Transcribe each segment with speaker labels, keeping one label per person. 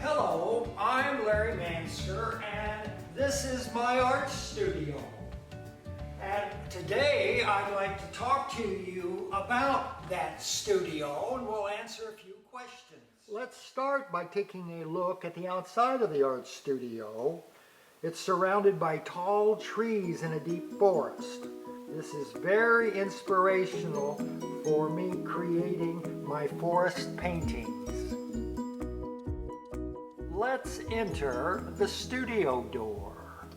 Speaker 1: Hello, I'm Larry Mansker, and this is my art studio. And today I'd like to talk to you about that studio, and we'll answer a few questions. Let's start by taking a look at the outside of the art studio. It's surrounded by tall trees in a deep forest. This is very inspirational for me creating my forest paintings. Let's enter the studio door.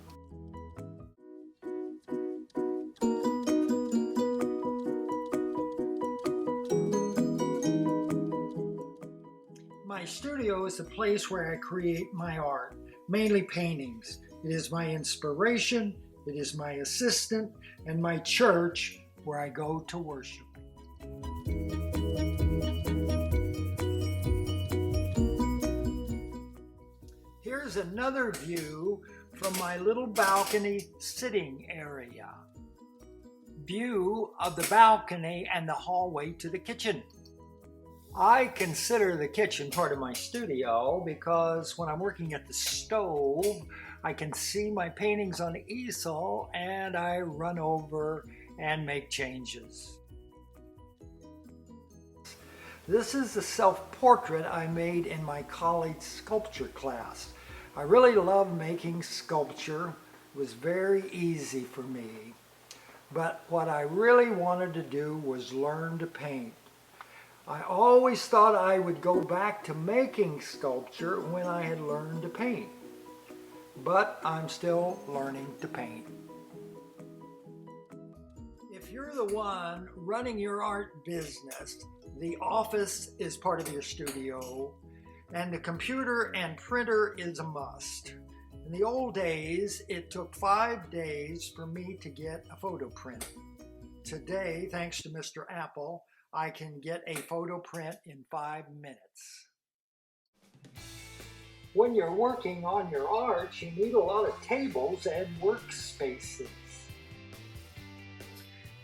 Speaker 1: My studio is the place where I create my art, mainly paintings. It is my inspiration, it is my assistant, and my church where I go to worship. Here's another view from my little balcony sitting area. View of the balcony and the hallway to the kitchen. I consider the kitchen part of my studio because when I'm working at the stove, I can see my paintings on the easel and I run over and make changes. This is the self-portrait I made in my college sculpture class. I really love making sculpture. It was very easy for me. But what I really wanted to do was learn to paint. I always thought I would go back to making sculpture when I had learned to paint. But I'm still learning to paint. If you're the one running your art business, the office is part of your studio, and the computer and printer is a must. In the old days, it took 5 days for me to get a photo print. Today, thanks to Mr. Apple, I can get a photo print in 5 minutes. When you're working on your art, you need a lot of tables and workspaces.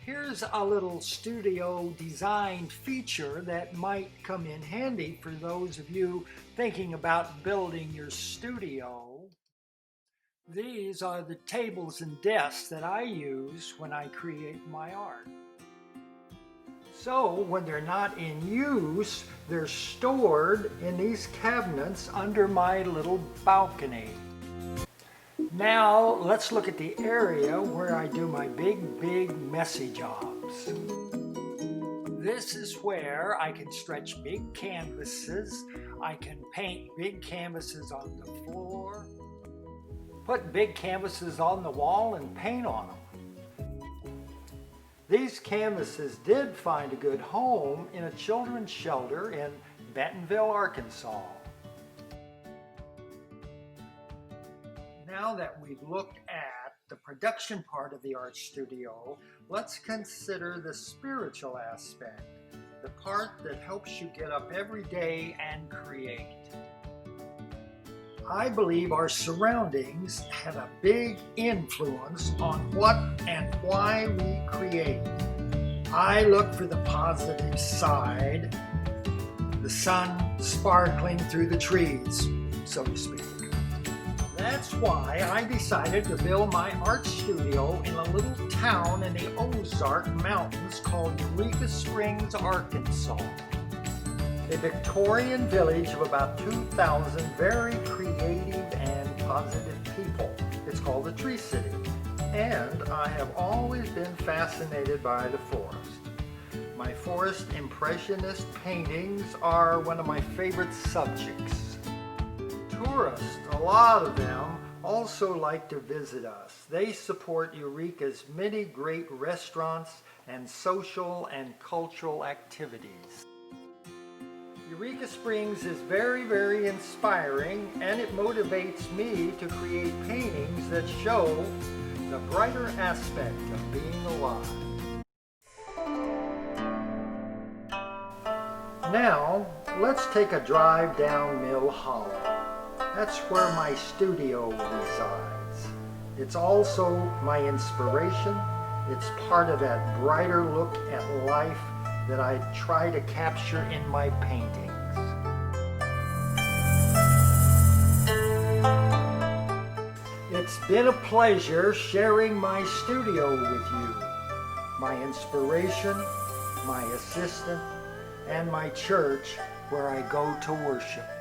Speaker 1: Here's a little studio design feature that might come in handy for those of you thinking about building your studio. These are the tables and desks that I use when I create my art. So when they're not in use, they're stored in these cabinets under my little balcony. Now let's look at the area where I do my big messy jobs. This is where I can stretch big canvases. I can paint big canvases on the floor, put big canvases on the wall and paint on them. These canvases did find a good home in a children's shelter in Bentonville, Arkansas. Now that we've looked at the production part of the art studio, let's consider the spiritual aspect, the part that helps you get up every day and create. I believe our surroundings have a big influence on what and why we create. I look for the positive side, the sun sparkling through the trees, so to speak. That's why I decided to build my art studio in a little town in the Ozark Mountains called Eureka Springs, Arkansas. A Victorian village of about 2,000 very creative and positive people. It's called the Tree City, and I have always been fascinated by the forest. My forest impressionist paintings are one of my favorite subjects. Tourists, a lot of them, also like to visit us. They support Eureka's many great restaurants and social and cultural activities. Eureka Springs is very inspiring, and it motivates me to create paintings that show the brighter aspect of being alive. Now, let's take a drive down Mill Hollow. That's where my studio resides. It's also my inspiration. It's part of that brighter look at life that I try to capture in my paintings. It's been a pleasure sharing my studio with you, my inspiration, my assistant, and my church where I go to worship.